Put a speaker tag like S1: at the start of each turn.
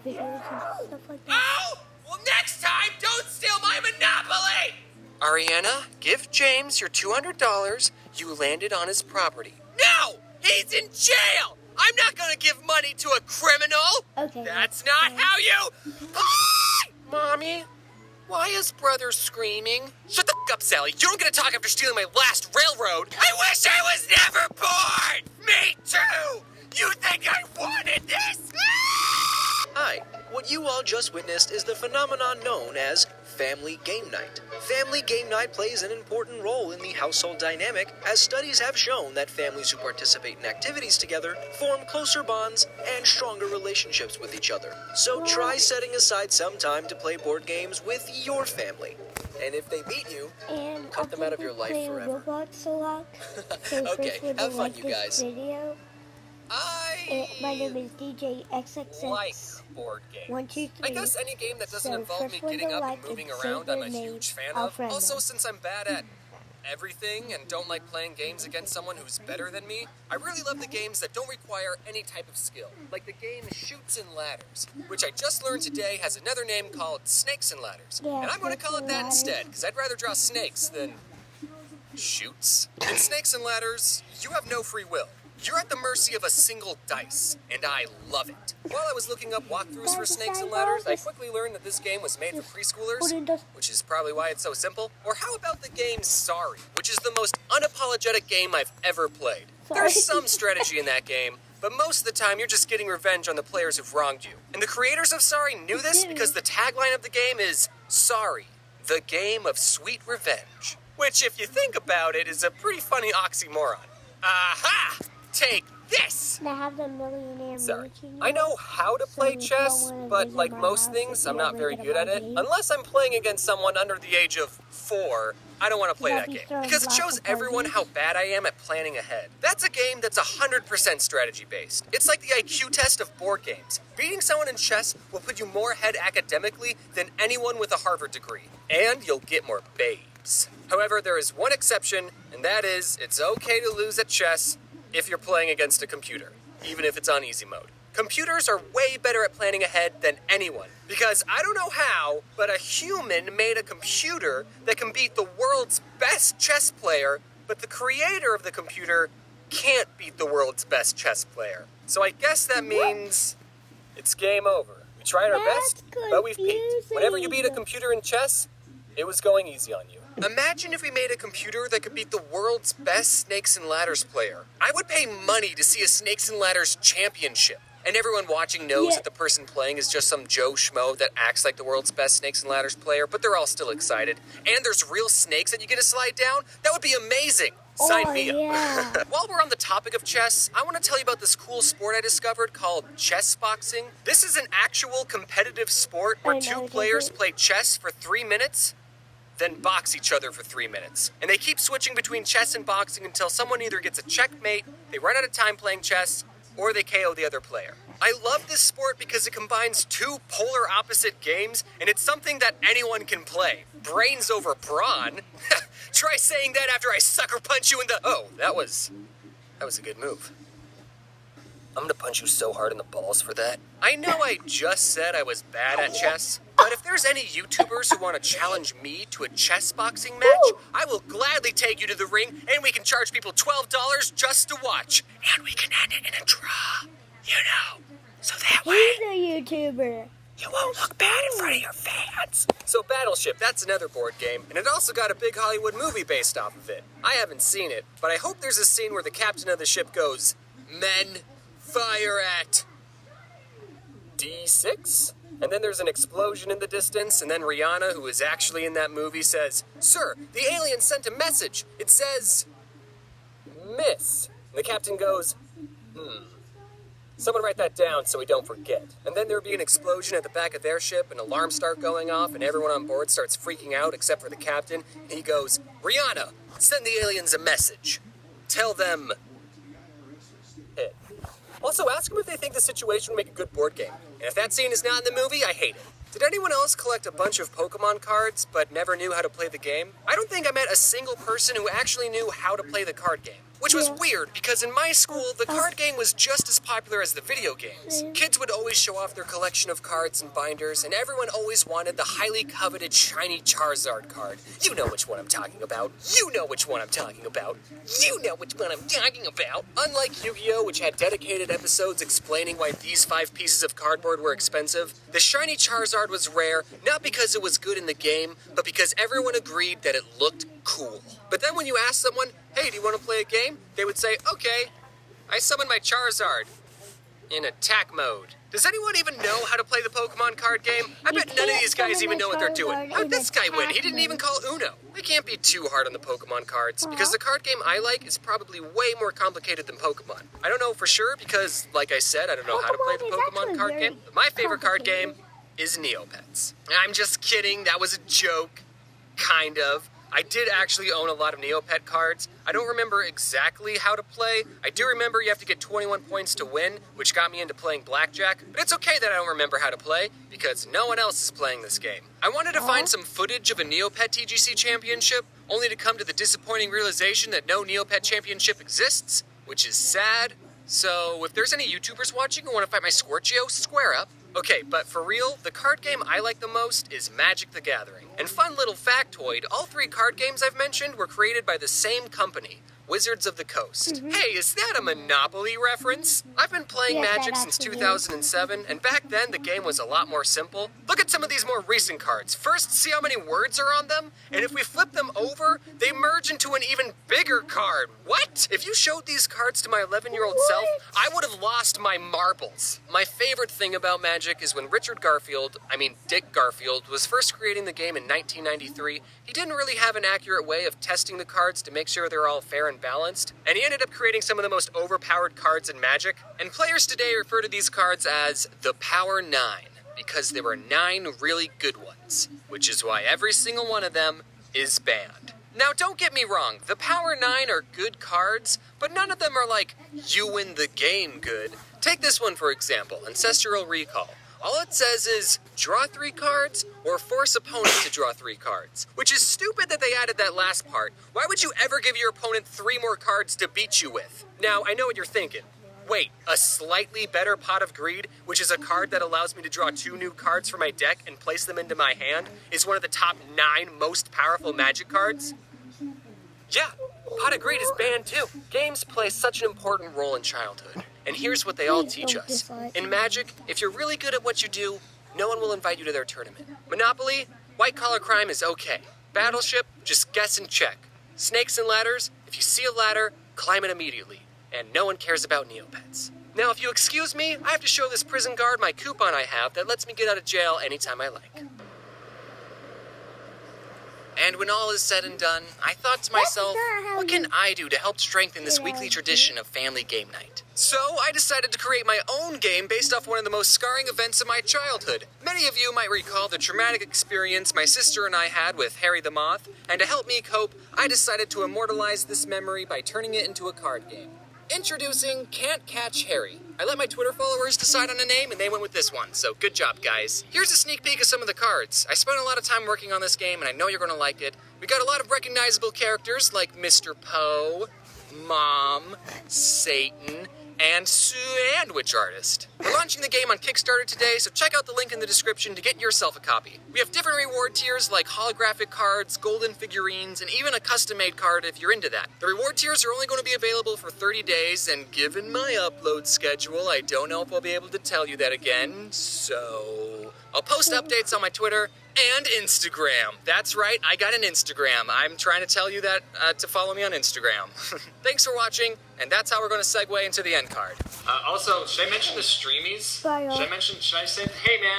S1: videos and stuff like that.
S2: Oh! Well, next time, don't steal my Monopoly! Ariana, give James your $200. You landed on his property. No! He's in jail! I'm not gonna give money to a criminal!
S1: Okay.
S2: That's not how you... Mommy, why is brother screaming? Shut the f*** up, Sally. You don't get to talk after stealing my last railroad. I wish I was never born! Me too! You think I wanted this? Hi. What you all just witnessed is the phenomenon known as family game night. Family game night plays an important role in the household dynamic, as studies have shown that families who participate in activities together form closer bonds and stronger relationships with each other. So try setting aside some time to play board games with your family. And if they beat you, cut them out of your life forever.
S1: Roblox a lot. So
S2: Okay, have fun, you guys.
S1: Video. My name is DJ XXX.
S2: Like board games.
S1: 1, 2, 3.
S2: I guess any game that doesn't
S1: So
S2: involve me
S1: first one
S2: getting
S1: to
S2: up
S1: like
S2: and moving
S1: and
S2: around,
S1: save
S2: I'm a
S1: their
S2: huge
S1: name,
S2: fan of.
S1: Alfredo.
S2: Also, since I'm bad at everything and don't like playing games against someone who's better than me, I really love the games that don't require any type of skill, like the game Chutes and Ladders, which I just learned today has another name called Snakes and Ladders.
S1: Yeah,
S2: And I'm going to call it that
S1: Snakes and
S2: instead, because I'd rather draw snakes than chutes. In Snakes and Ladders, you have no free will. You're at the mercy of a single dice, and I love it. While I was looking up walkthroughs for Snakes and Ladders, I quickly learned that this game was made for preschoolers, which is probably why it's so simple. Or how about the game Sorry, which is the most unapologetic game I've ever played. There's some strategy in that game, but most of the time you're just getting revenge on the players who've wronged you. And the creators of Sorry knew this because the tagline of the game is Sorry, the game of sweet revenge. Which, if you think about it, is a pretty funny oxymoron. Aha! Take this!
S1: They have the millionaire
S2: Sorry.
S1: mansion.
S2: I know how to play chess, but like most things, I'm not very good at it. Unless I'm playing against someone under the age of 4, I don't want to play that game. Because it shows everyone how bad I am at planning ahead. That's a game that's 100% strategy based. It's like the IQ test of board games. Beating someone in chess will put you more ahead academically than anyone with a Harvard degree. And you'll get more babes. However, there is one exception, and that is, it's okay to lose at chess if you're playing against a computer, even if it's on easy mode. Computers are way better at planning ahead than anyone, because I don't know how, but a human made a computer that can beat the world's best chess player, but the creator of the computer can't beat the world's best chess player. So I guess that means it's game over. We tried our best, but we've peaked. Whenever you beat a computer in chess, it was going easy on you. Imagine if we made a computer that could beat the world's best Snakes and Ladders player. I would pay money to see a Snakes and Ladders championship. And everyone watching knows that the person playing is just some Joe Schmo that acts like the world's best Snakes and Ladders player, but they're all still excited. And there's real snakes that you get to slide down. That would be amazing. Sign me up. While we're on the topic of chess, I want to tell you about this cool sport I discovered called chess boxing. This is an actual competitive sport where 2 players play chess for 3 minutes, then box each other for 3 minutes. And they keep switching between chess and boxing until someone either gets a checkmate, they run out of time playing chess, or they KO the other player. I love this sport because it combines 2 polar opposite games, and it's something that anyone can play. Brains over brawn? Try saying that after I sucker punch you in the... Oh, that was a good move. I'm gonna punch you so hard in the balls for that. I know I just said I was bad at chess, but if there's any YouTubers who want to challenge me to a chess boxing match, I will gladly take you to the ring, and we can charge people $12 just to watch. And we can end it in a draw, you know. So that way...
S1: He's a YouTuber.
S2: You won't look bad in front of your fans. So Battleship, that's another board game, and it also got a big Hollywood movie based off of it. I haven't seen it, but I hope there's a scene where the captain of the ship goes, "Men, fire at D6?" And then there's an explosion in the distance, and then Rihanna, who is actually in that movie, says, "Sir, the alien sent a message. It says, miss." And the captain goes, Someone write that down so we don't forget. And then there'll be an explosion at the back of their ship, and alarms start going off, and everyone on board starts freaking out except for the captain. And he goes, "Rihanna, send the aliens a message. Tell them it." Also, ask them if they think the situation would make a good board game. And if that scene is not in the movie, I hate it. Did anyone else collect a bunch of Pokemon cards but never knew how to play the game? I don't think I met a single person who actually knew how to play the card game. Which which was weird because in my school, the card game was just as popular as the video games. Kids would always show off their collection of cards and binders, and everyone always wanted the highly coveted shiny Charizard card. You know which one I'm talking about. You know which one I'm talking about. You know which one I'm talking about. Unlike Yu-Gi-Oh!, which had dedicated episodes explaining why these 5 pieces of cardboard were expensive, the shiny Charizard was rare, not because it was good in the game, but because everyone agreed that it looked cool. But then when you ask someone, hey, do you want to play a game? They would say, okay, I summon my Charizard in attack mode. Does anyone even know how to play the Pokemon card game? I bet none of these guys even know what they're doing. How'd this guy win? He didn't even call Uno. I can't be too hard on the Pokemon cards, because the card game I like is probably way more complicated than Pokemon. I don't know for sure, because, like I said, I don't know how to play the Pokemon card game. But my favorite card game is Neopets. I'm just kidding, that was a joke. Kind of. I did actually own a lot of Neopet cards. I don't remember exactly how to play. I do remember you have to get 21 points to win, which got me into playing blackjack. But it's okay that I don't remember how to play, because no one else is playing this game. I wanted to find some footage of a Neopet TGC championship, only to come to the disappointing realization that no Neopet championship exists, which is sad. So if there's any YouTubers watching who want to fight my Scorchio, square up. Okay, but for real, the card game I like the most is Magic the Gathering. And fun little factoid, all 3 card games I've mentioned were created by the same company, Wizards of the Coast. Hey, is that a Monopoly reference? I've been playing Magic since 2007, and back then the game was a lot more simple. Look at some of these more recent cards. First, see how many words are on them? And if we flip them over, they merge into an even bigger card. What? If you showed these cards to my 11-year-old self, I would have lost my marbles. My favorite thing about Magic is when Dick Garfield, was first creating the game in 1993, he didn't really have an accurate way of testing the cards to make sure they're all fair and balanced, and he ended up creating some of the most overpowered cards in Magic, and players today refer to these cards as the Power 9, because there were 9 really good ones, which is why every single one of them is banned. Now, don't get me wrong, the Power 9 are good cards, but none of them are like, you win the game good. Take this one for example, Ancestral Recall. All it says is, draw 3 cards, or force opponent to draw 3 cards. Which is stupid that they added that last part. Why would you ever give your opponent 3 more cards to beat you with? Now, I know what you're thinking. Wait, a slightly better Pot of Greed, which is a card that allows me to draw 2 new cards from my deck and place them into my hand, is one of the top 9 most powerful Magic cards? Yeah, Pot of Greed is banned too. Games play such an important role in childhood. And here's what they all teach us. In Magic, if you're really good at what you do, no one will invite you to their tournament. Monopoly, white-collar crime is okay. Battleship, just guess and check. Snakes and ladders, if you see a ladder, climb it immediately. And no one cares about Neopets. Now, if you excuse me, I have to show this prison guard my coupon I have that lets me get out of jail anytime I like. And when all is said and done, I thought to myself, what can I do to help strengthen this weekly tradition of family game night? So I decided to create my own game based off one of the most scarring events of my childhood. Many of you might recall the traumatic experience my sister and I had with Harry the Moth, and to help me cope, I decided to immortalize this memory by turning it into a card game. Introducing Can't Catch Harry. I let my Twitter followers decide on a name, and they went with this one, so good job, guys. Here's a sneak peek of some of the cards. I spent a lot of time working on this game, and I know you're gonna like it. We got a lot of recognizable characters like Mr. Poe, Mom, Satan, and Sandwich Artist. We're launching the game on Kickstarter today, so check out the link in the description to get yourself a copy. We have different reward tiers like holographic cards, golden figurines, and even a custom-made card if you're into that. The reward tiers are only going to be available for 30 days, and given my upload schedule, I don't know if I'll be able to tell you that again, so I'll post updates on my Twitter and Instagram. That's right, I got an Instagram. I'm trying to tell you that to follow me on Instagram. Thanks for watching, and that's how we're going to segue into the end card. Also, should I mention the streamies? Should I say, hey man,